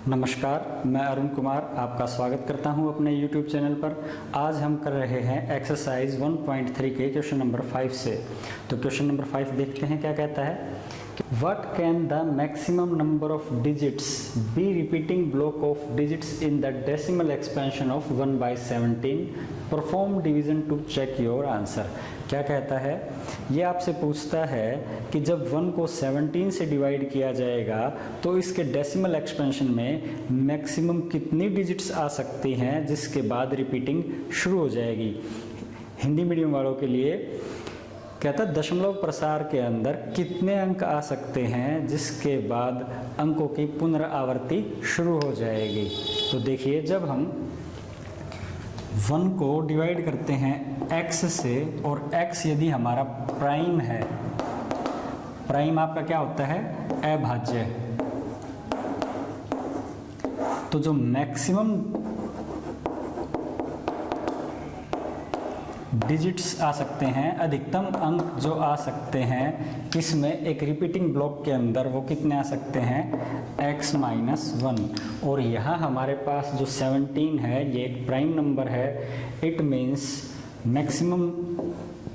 नमस्कार, मैं अरुण कुमार आपका स्वागत करता हूं अपने YouTube चैनल पर। आज हम कर रहे हैं एक्सरसाइज 1.3 के क्वेश्चन नंबर 5 से। तो क्वेश्चन नंबर 5 देखते हैं क्या कहता है। What can the maximum number of digits be repeating block of digits in the decimal expansion of 1/17? Perform division to check your answer। क्या कहता है, ये आपसे पूछता है कि जब 1 को 17 से डिवाइड किया जाएगा तो इसके डेसिमल एक्सपेंशन में मैक्सिमम कितनी डिजिट्स आ सकती हैं जिसके बाद रिपीटिंग शुरू हो जाएगी। हिंदी मीडियम वालों के लिए कहता है दशमलव प्रसार के अंदर कितने अंक आ सकते हैं जिसके बाद अंकों की पुनरावृत्ति शुरू हो जाएगी। तो देखिए, जब हम 1 को डिवाइड करते हैं x से और x यदि हमारा प्राइम है, प्राइम आपका क्या होता है, अभाज्य, तो जो मैक्सिमम डिजिट्स आ सकते हैं, अधिकतम अंक जो आ सकते हैं किसमें, एक रिपीटिंग ब्लॉक के अंदर, वो कितने आ सकते हैं, x-1। और यहाँ हमारे पास जो 17 है ये एक प्राइम नंबर है। इट मीन्स मैक्सिमम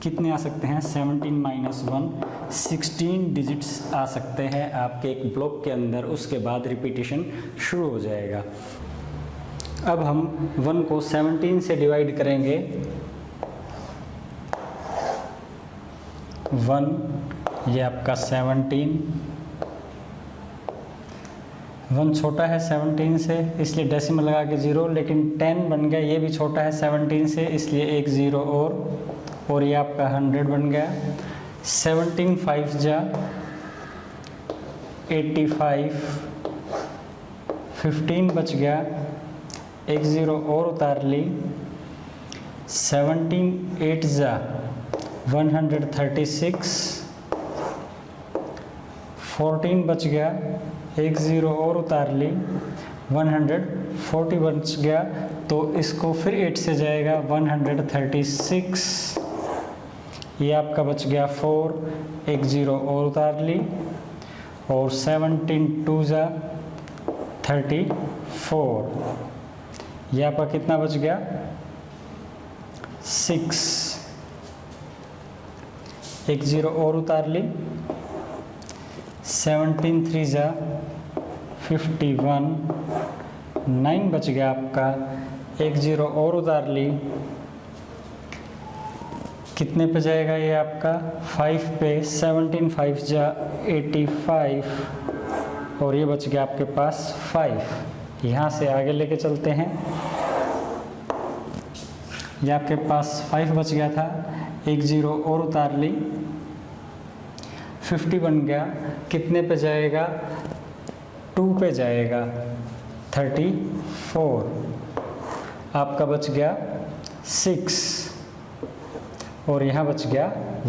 कितने आ सकते हैं, 17-1, 16 डिजिट्स आ सकते हैं आपके एक ब्लॉक के अंदर। उसके बाद रिपीटिशन शुरू हो जाएगा। अब हम 1 को 17 से डिवाइड करेंगे। 1 ये आपका 17, 1 छोटा है 17 से इसलिए डेसिमल लगा के 0, लेकिन 10 बन गया, ये भी छोटा है 17 से इसलिए एक 0 और ये आपका 100 बन गया। 17 5 जा 85, 15 बच गया, एक 0 और उतार ली। 17 8 जा 136, 14 बच गया, एक 0 और उतार ली, 140 बच गया। तो इसको फिर 8 से जाएगा 136, ये आपका बच गया 4, एक 0 और उतार ली, और 17 2 जा 34, ये आपका कितना बच गया, 6, एक 0 और उतार ली। 17 3 जा 51, 9 बच गया आपका, एक 0 और उतार ली, कितने पे जाएगा ये आपका, 5 पे। 17 5 जा 85, और ये बच गया आपके पास 5। यहाँ से आगे लेके चलते हैं। ये आपके पास 5 बच गया था, एक 0 और उतार ली, 50 बन गया, कितने पे जाएगा, 2 पे जाएगा, 34, आपका बच गया 6, और यहाँ बच गया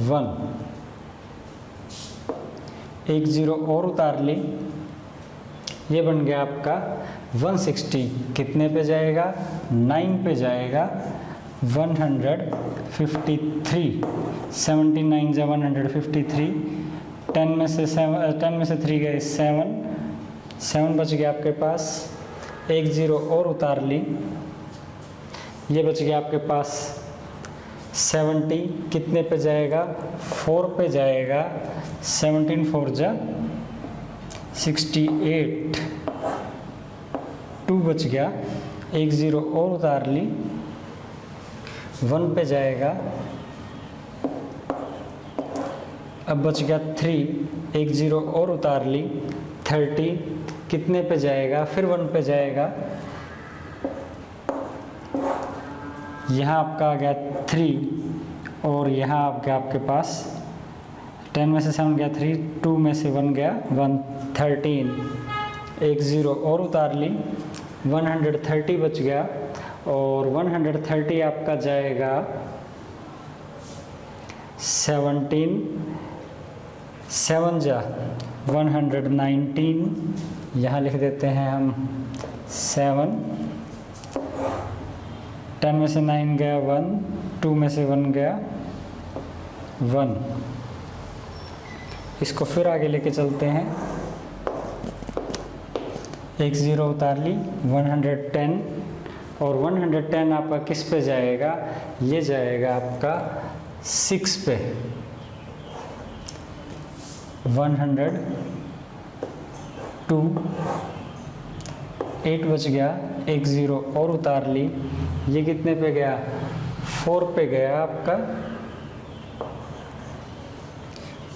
1, एक 0 और उतार ली, ये बन गया आपका 160, कितने पे जाएगा, 9 पे जाएगा, 153, 79 जा 153, 10 में से 3 गए 7 बच गया आपके पास, एक 0 और उतार ली, ये बच गया आपके पास 70, कितने पे जाएगा, 4 पे जाएगा, 17 4 जा 68, 2 बच गया, एक 0 और उतार ली, 1 पे जाएगा, अब बच गया 3, एक 0 और उतार ली, 30, कितने पे जाएगा, फिर 1 पे जाएगा, यहाँ आपका आ गया 3, और यहाँ आ गया आपके पास 10 में से 7 गया 3, 2 में से 1 गया 113, एक 0 और उतार ली, 130 बच गया, और 130 आपका जाएगा 17, 7 जा 119, यहाँ लिख देते हैं हम 7, 10 में से 9 गया 1, 2 में से 1 गया 1। इसको फिर आगे लेके चलते हैं। एक ज़ीरो उतार ली, 110, और 110 आपका किस पे जाएगा, ये जाएगा आपका 6 पे, 102, 8 बच गया, एक ज़ीरो और उतार ली, ये कितने पे गया, 4 पे गया आपका,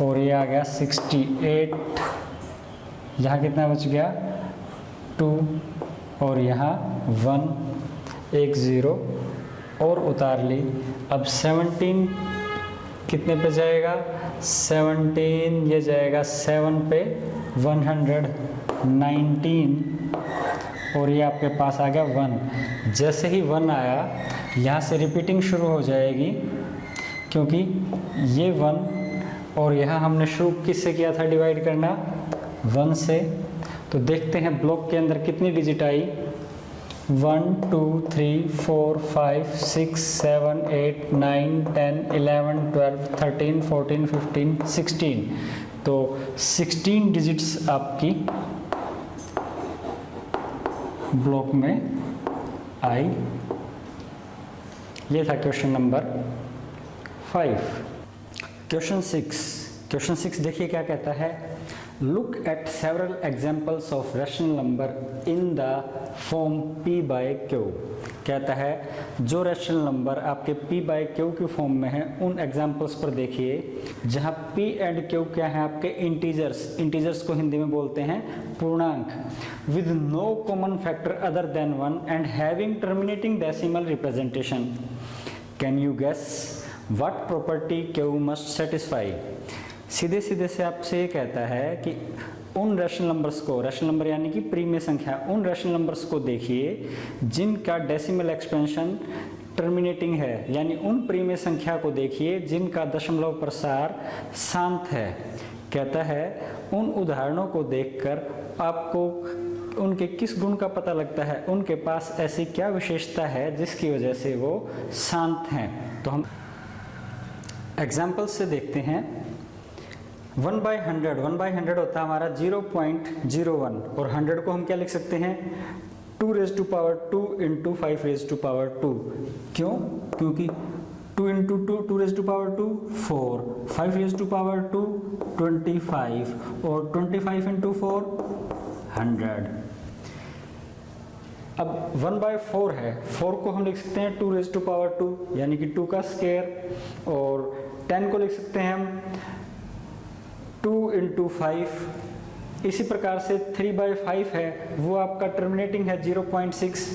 और ये आ गया 68, यहाँ कितना बच गया, 2, और यहाँ 1, एक ज़ीरो और उतार ली। अब 17 कितने पे जाएगा, 17 ये जाएगा 7 पे, 119, और ये आपके पास आ गया 1। जैसे ही 1 आया यहाँ से रिपीटिंग शुरू हो जाएगी, क्योंकि ये 1 और यहाँ हमने शुरू किससे किया था डिवाइड करना, 1 से। तो देखते हैं ब्लॉक के अंदर कितनी डिजिट आई, 1 2 3 4 5 6 7 8 9 10 11 12 13 14 15 16। तो 16 डिजिट्स आपकी ब्लॉक में आई। ये था क्वेश्चन नंबर 5। क्वेश्चन 6 देखिए क्या कहता है, look at several examples of rational number in the form p by q। कहता है जो रैशनल नंबर आपके p बाय q की फॉर्म में है उन एग्जाम्पल्स पर देखिए जहां p एंड q क्या है, आपके इंटीजर्स को हिंदी में बोलते हैं पूर्णांक, with no common factor other than 1 and having terminating decimal representation. Can you guess what property q must satisfy. सीधे से आपसे ये कहता है कि उन रैशनल नंबर्स को, रैशनल नंबर यानी कि प्रीमेय संख्या, उन रैशनल नंबर्स को देखिए जिनका डेसिमल एक्सपेंशन टर्मिनेटिंग है, यानी उन प्रीमेय संख्या को देखिए जिनका दशमलव प्रसार शांत है। कहता है उन उदाहरणों को देखकर आपको उनके किस गुण का पता लगता है, उनके पास ऐसी क्या विशेषता है जिसकी वजह से वो शांत हैं। तो हम एग्जाम्पल से देखते हैं। 1/100 होता है हमारा 0.01, और 100 को हम क्या लिख सकते हैं, 2⁻² इंटू 5⁻²। क्यों? क्योंकि 2 इंटू 2⁻², 4, 5⁻², 25, और 25 इंटू 4, 100। अब 1/4 है, 4 को हम लिख सकते हैं 2⁻², यानी कि 2 का स्क्वायर, और 10 को लिख सकते हैं हम 2 इंटू 5। इसी प्रकार से 3/5 है, वो आपका टर्मिनेटिंग है 0.6।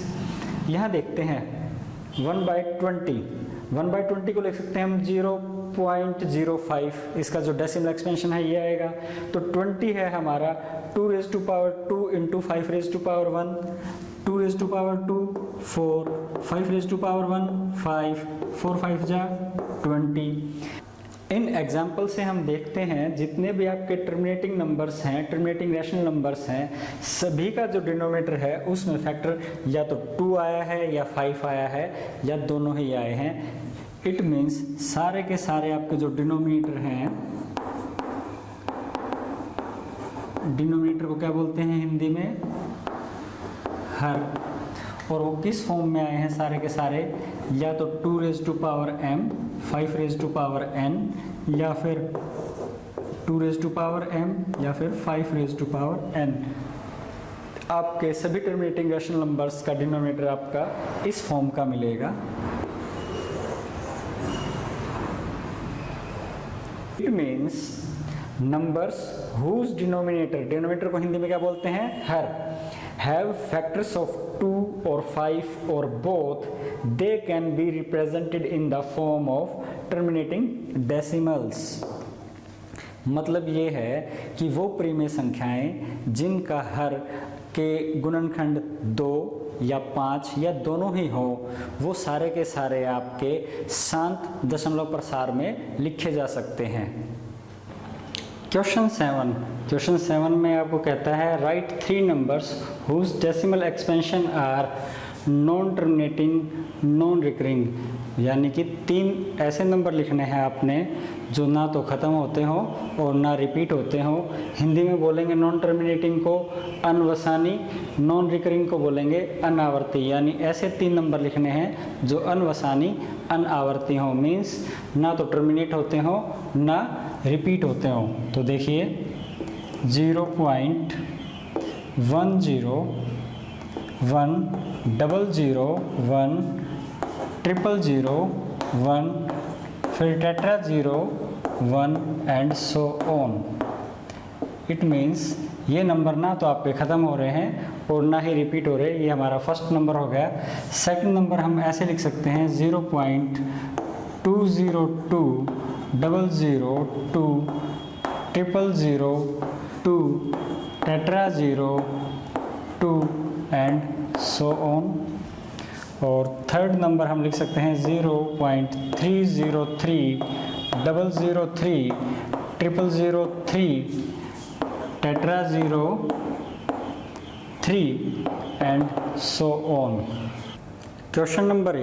यहाँ देखते हैं 1/20 को लिख सकते हैं हम 0.05। इसका जो डेसिमल एक्सपेंशन है ये आएगा। तो 20 है हमारा 2⁻² इंटू 5⁻1, 2⁻², 4, 5⁻1, 5, 4 5 जा 20। इन एग्जाम्पल से हम देखते हैं जितने भी आपके टर्मिनेटिंग नंबर्स हैं, टर्मिनेटिंग रैशनल नंबर्स हैं, सभी का जो डिनोमिनेटर है उसमें फैक्टर या तो 2 आया है या 5 आया है या दोनों ही आए हैं। इट मीन्स सारे के सारे आपके जो डिनोमिनेटर हैं, डिनोमिनेटर को क्या बोलते हैं हिंदी में, हर। और वो किस फॉर्म में आए हैं सारे के सारे, या तो 2⁻m, 5⁻n, या फिर 2⁻m, या फिर 5⁻n। आपके सभी टर्मिनेटिंग रैशनल नंबर्स का डिनोमिनेटर आपका इस फॉर्म का मिलेगा। It means numbers whose denominator को हिंदी में क्या बोलते हैं, हर, have factors of 2 or 5 or both, they can be represented in the form of terminating decimals। मतलब ये है कि वो प्रीमेय संख्याएं जिनका हर के गुणनखंड 2 या 5 या दोनों ही हो, वो सारे के सारे आपके शांत दशमलव प्रसार में लिखे जा सकते हैं। क्वेश्चन 7 में आपको कहता है write 3 numbers whose decimal expansion are non terminating, non recurring, यानी कि 3 ऐसे नंबर लिखने हैं आपने जो ना तो ख़त्म होते हो और ना रिपीट होते हो। हिंदी में बोलेंगे नॉन टर्मिनेटिंग को अनवसानी, नॉन रिकरिंग को बोलेंगे अनावर्ती। यानी ऐसे 3 नंबर लिखने हैं जो अनवसानी, अनावर्ती हो, मीन्स ना तो टर्मिनेट होते हो ना रिपीट होते हो। तो देखिए 0.10, 1, 001, 000, 1, फिर tetra 0, 1 and so on. It means ये नंबर ना तो आपके ख़त्म हो रहे हैं और ना ही रिपीट हो रहे। ये हमारा फर्स्ट नंबर हो गया। सेकंड नंबर हम ऐसे लिख सकते हैं 0.202, 002, 002, टेट्रा 0, 2 एंड सो ऑन। और थर्ड नंबर हम लिख सकते हैं 0.303, 003, 003, tetra 0, 3 and so on. Question number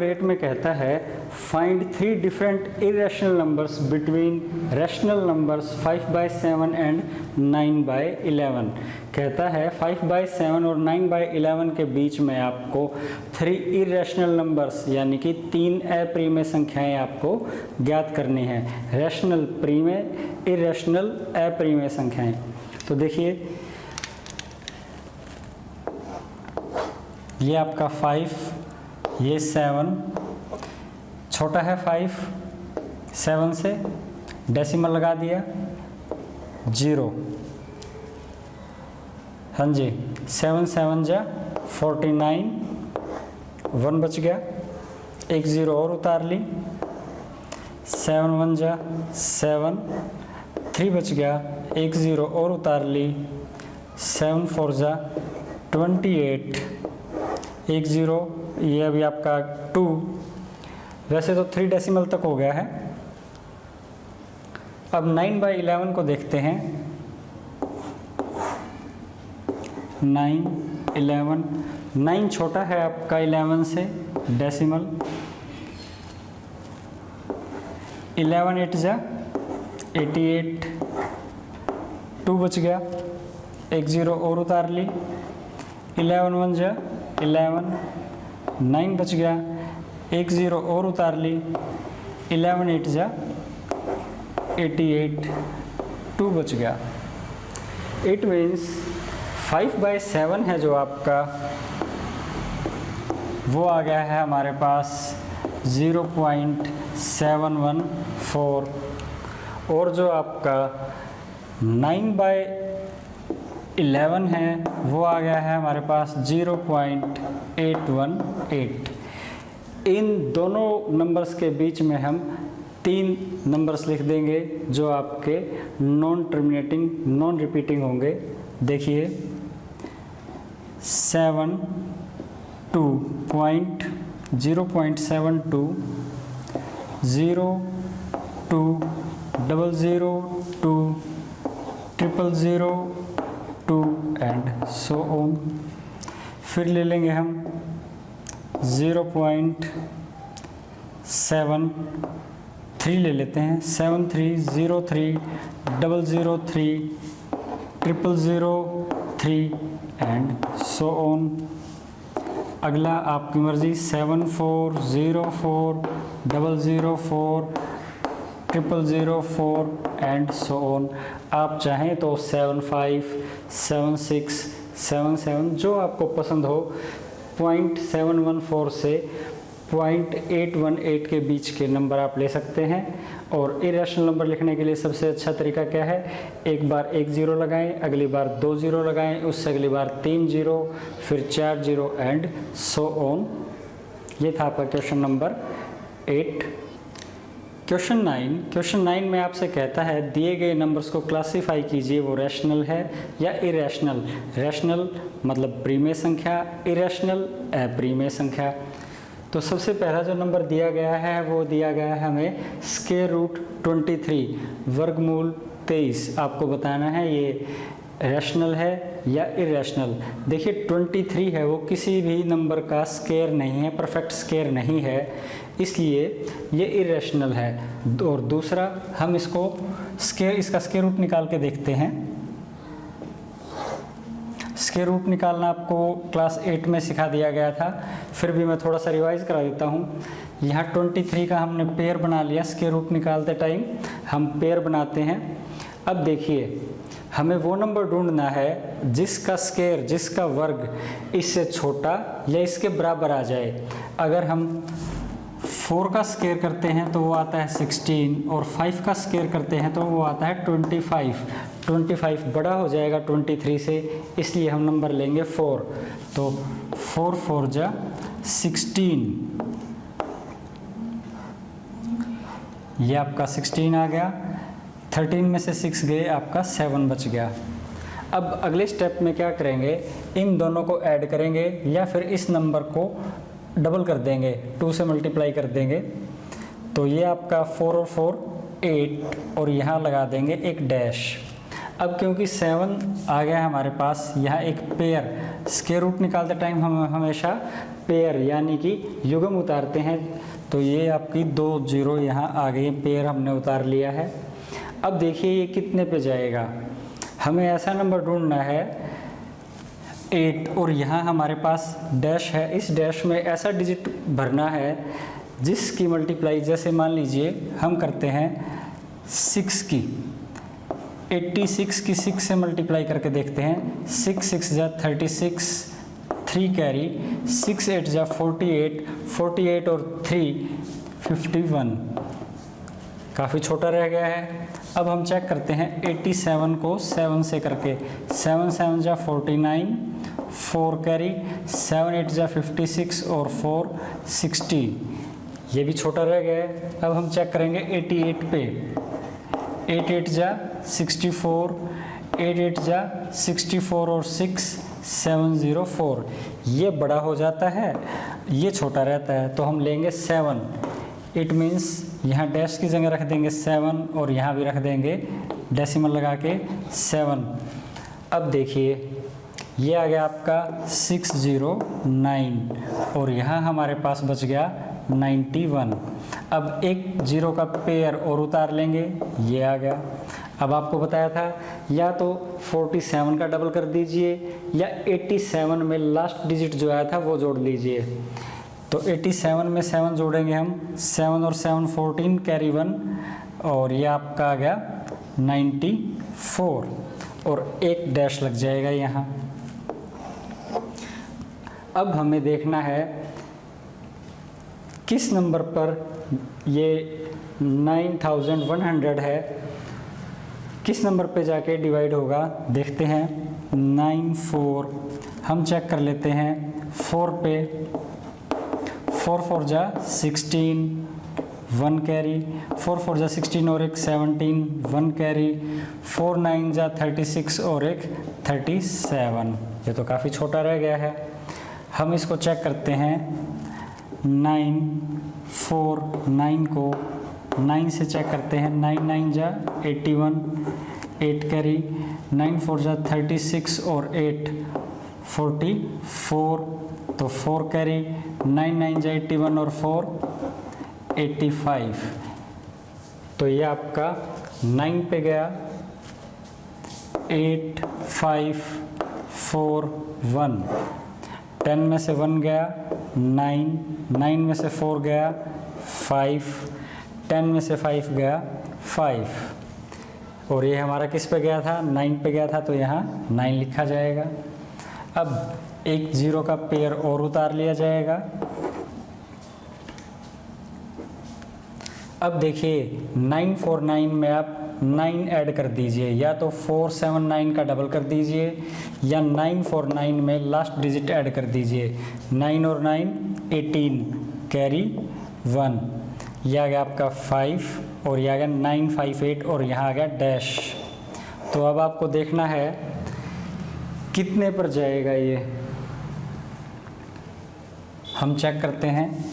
8 में कहता है find 3 different irrational numbers between rational numbers 5/7 and 9/11। कहता है 5/7 और 9/11 के बीच में आपको 3 इरेशनल नंबर्स यानी कि 3 अप्रिमेय संख्याएं आपको ज्ञात करनी है। रैशनल प्रीमेय, इरेशनल अप्रिमेय संख्याएं। तो देखिए ये आपका 5, ये 7, छोटा है 5, 7 से डेसिमल लगा दिया 0। हाँ जी, 7 7 जा 49, 1 बच गया, एक 0 और उतार ली, 7 1 जा 7, 3 बच गया, एक 0 और उतार ली, 7 4 जा 28, एक 0, ये अभी आपका 2। वैसे तो 3 डेसिमल तक हो गया है। अब 9/11 को देखते हैं। 9 11, 9 छोटा है आपका 11 से डेसिमल, 11 8 जा 88, 2 बच गया, एक 0 और उतार ली, 11 1 जा 11, 9 बच गया, एक 0 और उतार ली, 11 8 जा 88, 2 बच गया। इट मीन्स 5/7 है जो आपका, वो आ गया है हमारे पास 0.714, और जो आपका 9/11 है वो आ गया है हमारे पास 0.818। इन दोनों नंबर्स के बीच में हम 3 नंबर्स लिख देंगे जो आपके नॉन टर्मिनेटिंग, नॉन रिपीटिंग होंगे। देखिए 0.72, 02, 002, 002 एंड सो ऑन। फिर ले लेंगे हम 0.73 ले लेते हैं, 7303, 003, 003 एंड सो ऑन। अगला आपकी मर्जी 7404, 004, 004 एंड सो ऑन। आप चाहें तो 75, 76, 77 जो आपको पसंद हो, 0.714 से 0.818 के बीच के नंबर आप ले सकते हैं। और इरेशनल नंबर लिखने के लिए सबसे अच्छा तरीका क्या है, एक बार 1 0 लगाएं, अगली बार 2 0 लगाएं, उससे अगली बार 3 0, फिर 4 0 एंड सो ऑन। ये था आपका क्वेश्चन नंबर 8। क्वेश्चन 9 में आपसे कहता है दिए गए नंबर्स को क्लासीफाई कीजिए, वो रैशनल है या इरेशनल। रैशनल मतलब प्रीमेय संख्या, इरेशनल अप्रीमेय संख्या। तो सबसे पहला जो नंबर दिया गया है वो दिया गया है हमें स्क्वायर रूट 23, वर्गमूल 23। आपको बताना है ये रैशनल है या इरेशनल। देखिए 23 है वो किसी भी नंबर का स्क्वायर नहीं है, परफेक्ट स्क्वायर नहीं है, इसलिए ये इरेशनल है। और दूसरा हम इसको इसका स्क्वायर रूट निकाल के देखते हैं। स्क्वायर रूट निकालना आपको क्लास 8 में सिखा दिया गया था, फिर भी मैं थोड़ा सा रिवाइज करा देता हूँ। यहाँ 23 का हमने पेयर बना लिया, स्क्वायर रूट निकालते टाइम हम पेयर बनाते हैं। अब देखिए हमें वो नंबर ढूंढना है जिसका स्क्वायर, जिसका वर्ग इससे छोटा या इसके बराबर आ जाए। अगर हम 4 का स्क्वायर करते हैं तो वो आता है 16 और 5 का स्क्वायर करते हैं तो वो आता है 25। 25 बड़ा हो जाएगा 23 से, इसलिए हम नंबर लेंगे 4। तो 4 4 जा 16, ये आपका 16 आ गया। 13 में से 6 गए, आपका 7 बच गया। अब अगले स्टेप में क्या करेंगे, इन दोनों को ऐड करेंगे या फिर इस नंबर को डबल कर देंगे, 2 से मल्टीप्लाई कर देंगे। तो ये आपका 4 और 4 8 और यहाँ लगा देंगे एक डैश। अब क्योंकि 7 आ गया हमारे पास, यहाँ एक पेयर, स्क्वायर रूट निकालते टाइम हम हमेशा पेयर यानी कि युग्म उतारते हैं। तो ये आपकी 2 0 यहाँ आ गई, पेयर हमने उतार लिया है। अब देखिए ये कितने पे जाएगा, हमें ऐसा नंबर ढूंढना है 8 और यहाँ हमारे पास डैश है, इस डैश में ऐसा डिजिट भरना है जिसकी मल्टीप्लाई, जैसे मान लीजिए हम करते हैं 6 की, 86 की 6 से मल्टीप्लाई करके देखते हैं। 6 6 जा 36, 3 कैरी, 6 8 जा 48, 48 और 3 51, काफ़ी छोटा रह गया है। अब हम चेक करते हैं 87 को 7 से करके, 7 7 जा 49, 4 कैरी, 7 8 जा 56 और 4 60, ये भी छोटा रह गया है। अब हम चेक करेंगे 88 पे, 8 8 जा 64, 8 8 जा 64 और 6 704, ये बड़ा हो जाता है, ये छोटा रहता है, तो हम लेंगे 7। इट मीन्स यहाँ डैश की जगह रख देंगे 7 और यहाँ भी रख देंगे डेसिमल लगा के 7। अब देखिए ये आ गया आपका 609 और यहाँ हमारे पास बच गया 91। अब एक 0 का पेयर और उतार लेंगे, ये आ गया। अब आपको बताया था या तो 47 का डबल कर दीजिए या 87 में लास्ट डिजिट जो आया था वो जोड़ लीजिए। तो 87 में 7 जोड़ेंगे हम, 7 और 7 14 कैरी 1 और ये आपका आ गया 94 और एक डैश लग जाएगा यहाँ। अब हमें देखना है किस नंबर पर ये 9100 है, किस नंबर पे जाके डिवाइड होगा, देखते हैं। 94 हम चेक कर लेते हैं 4 पे, 4 4 जा 16, 1 कैरी, 4 4 जा 16 और एक 17, 1 कैरी, 4 9 जा 36 और एक 37, ये तो काफ़ी छोटा रह गया है। हम इसको चेक करते हैं 9 4 9 को 9 से चेक करते हैं, 9 9 जा 81, 8 कैरी, 9 4 जा 36 और 8 44, तो 4 कैरी, 9 9 जा 81 और 4 85, तो ये आपका 9 पे गया। 8 5 4 1, 10 में से 1 गया 9, 9 में से 4 गया 5, 10 में से 5 गया 5 और ये हमारा किस पे गया था, 9 पे गया था, तो यहाँ 9 लिखा जाएगा। अब एक 0 का पेयर और उतार लिया जाएगा। अब देखिए 949 में आप 9 ऐड कर दीजिए, या तो 479 का डबल कर दीजिए या 949 में लास्ट डिजिट ऐड कर दीजिए। 9 और 9 18 कैरी 1, यह आ गया आपका 5 और यह आ गया 958 और यहाँ आ गया डैश। तो अब आपको देखना है कितने पर जाएगा ये, हम चेक करते हैं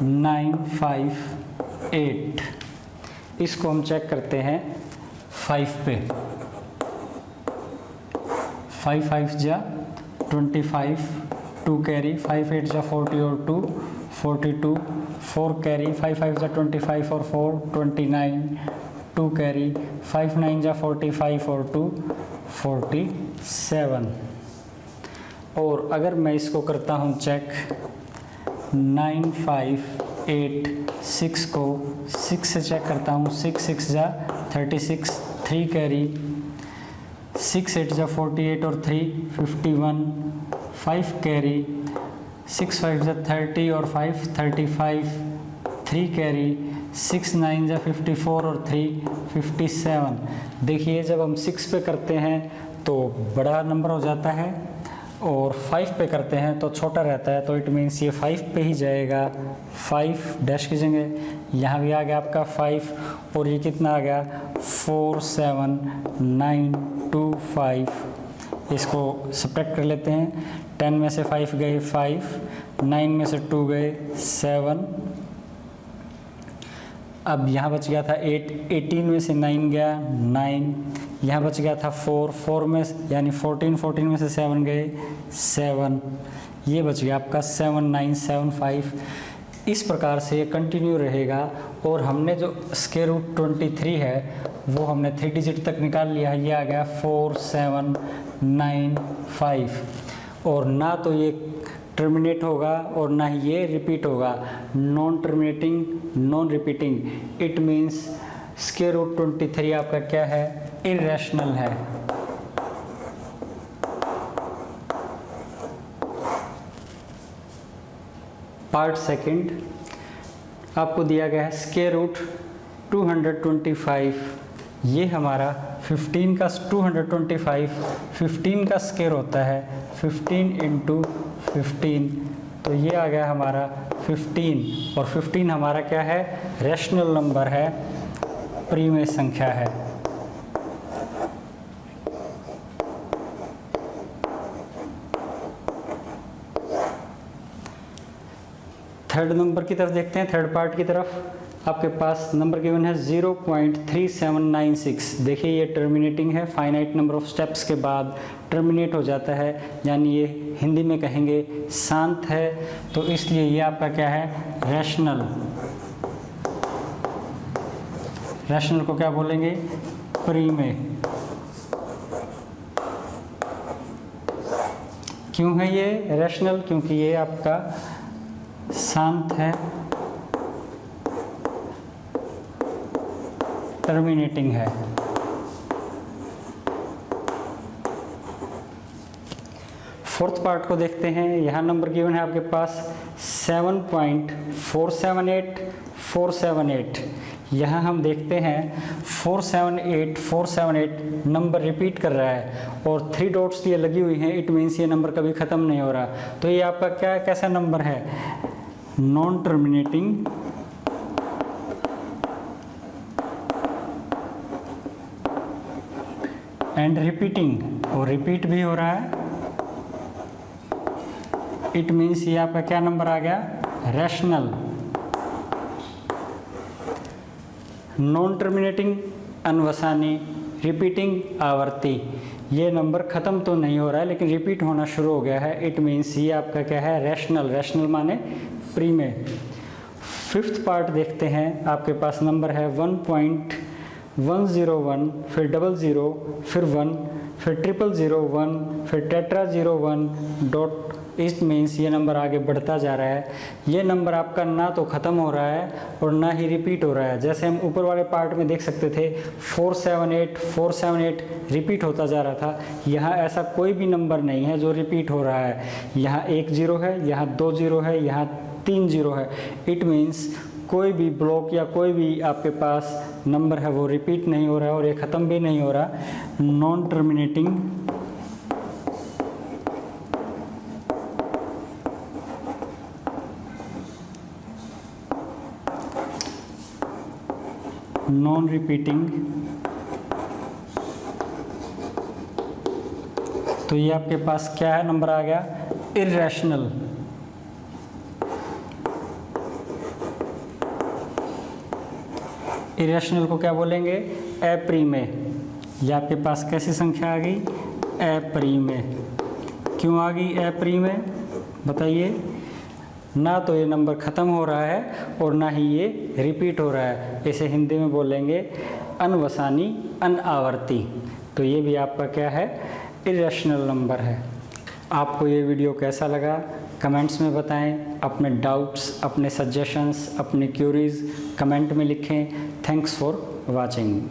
958, इसको हम चेक करते हैं 5 पे। 5 5 जा 25, 2 कैरी, 5 8 जा 40 और 2 42, 4 कैरी, 5 5 जा 25 और 4 29, 2 कैरी, 5 9 जा 45 और 2 47। और अगर मैं इसको करता हूँ चेक, 9 5 8 6 को 6 से चेक करता हूँ, 6 6 जा 36, 3 कैरी, 6 8 जा 48 और 3 51, 5 कैरी, 6 5 जा 30 और 5 35, 3 कैरी, 6 9 जा 54 और 3 57। देखिए जब हम 6 पे करते हैं तो बड़ा नंबर हो जाता है और 5 पे करते हैं तो छोटा रहता है, तो इट मीन्स ये 5 पे ही जाएगा। 5 डैश की जगह यहाँ भी आ गया आपका 5 और ये कितना आ गया 4 7 9 2 5। इसको सब्ट्रैक्ट कर लेते हैं, 10 में से 5 गए 5, 9 में से 2 गए 7, अब यहाँ बच गया था 8, 18 में से 9 गया 9, यहाँ बच गया था 4, 4 में यानी 14, 14 में से 7 गए 7, ये बच गया आपका 7 9 7 5। इस प्रकार से ये कंटिन्यू रहेगा। और हमने जो स्क्वायर रूट 23 है वो हमने 3 डिजिट तक निकाल लिया है, ये आ गया 4 7 9 5। और ना तो ये टर्मिनेट होगा और ना ही ये रिपीट होगा, non terminating non repeating. It means square root 23 आपका क्या है, इरेशनल है। पार्ट सेकंड आपको दिया गया है स्क्वायर रूट 225, ये हमारा 15 का 225, 15 का स्क्वायर होता है 15 इंटू 15, तो ये आ गया हमारा 15। और 15 हमारा क्या है, रैशनल नंबर है, प्रीमेय संख्या है। थर्ड नंबर की तरफ देखते हैं, थर्ड पार्ट की तरफ। आपके पास नंबर गिवन है 0.3796। देखिए ये टर्मिनेटिंग है, फाइनाइट नंबर ऑफ स्टेप्स के बाद टर्मिनेट हो जाता है, यानी ये हिंदी में कहेंगे शांत है, तो इसलिए ये आपका क्या है, रैशनल। रैशनल को क्या बोलेंगे, प्रीमेय। क्यों है ये रैशनल, क्योंकि ये आपका शांत है, टर्मिनेटिंग है। फोर्थ पार्ट को देखते हैं। यहाँ नंबर गिवन है आपके पास 7.478478। यहाँ हम देखते हैं 478 नंबर रिपीट कर रहा है और 3 डॉट्स ये लगी हुई हैं, इट मीन्स ये नंबर कभी ख़त्म नहीं हो रहा। तो ये आपका क्या कैसा नंबर है, नॉन टर्मिनेटिंग एंड रिपीटिंग, और रिपीट भी हो रहा है, इट मीन्स ये आपका क्या नंबर आ गया, रैशनल। नॉन टर्मिनेटिंग अनवसानी, रिपीटिंग आवर्ती, ये नंबर ख़त्म तो नहीं हो रहा है लेकिन रिपीट होना शुरू हो गया है, इट मीन्स ये आपका क्या है, रैशनल। रैशनल माने प्रीमेय। फिफ्थ पार्ट देखते हैं, आपके पास नंबर है 1.101, फिर 00, फिर 1, फिर 00001, फिर टेट्रा 01 डॉट, इट मीन्स ये नंबर आगे बढ़ता जा रहा है। ये नंबर आपका ना तो ख़त्म हो रहा है और ना ही रिपीट हो रहा है। जैसे हम ऊपर वाले पार्ट में देख सकते थे 478 रिपीट होता जा रहा था, यहाँ ऐसा कोई भी नंबर नहीं है जो रिपीट हो रहा है। यहाँ 1 0 है, यहाँ 2 0 है, यहाँ 3 0 है। इट मीन्स कोई भी ब्लॉक या कोई भी आपके पास नंबर है वो रिपीट नहीं हो रहा है और ये ख़त्म भी नहीं हो रहा। नॉन टर्मिनेटिंग नॉन रिपीटिंग, तो ये आपके पास क्या है, नंबर आ गया इर्रेशनल। इरेशनल को क्या बोलेंगे, अप्रीमेय। ये आपके पास कैसी संख्या आ गई, अप्रीम है। क्यों आ गई अप्रीम है बताइए? ना तो ये नंबर ख़त्म हो रहा है और ना ही ये रिपीट हो रहा है। इसे हिंदी में बोलेंगे अनवसानी, अनआवर्ती। तो ये भी आपका क्या है? इरेशनल नंबर है। आपको ये वीडियो कैसा लगा कमेंट्स में बताएं। अपने डाउट्स, अपने सजेशंस, अपने क्यूरीज कमेंट में लिखें। Thanks for watching.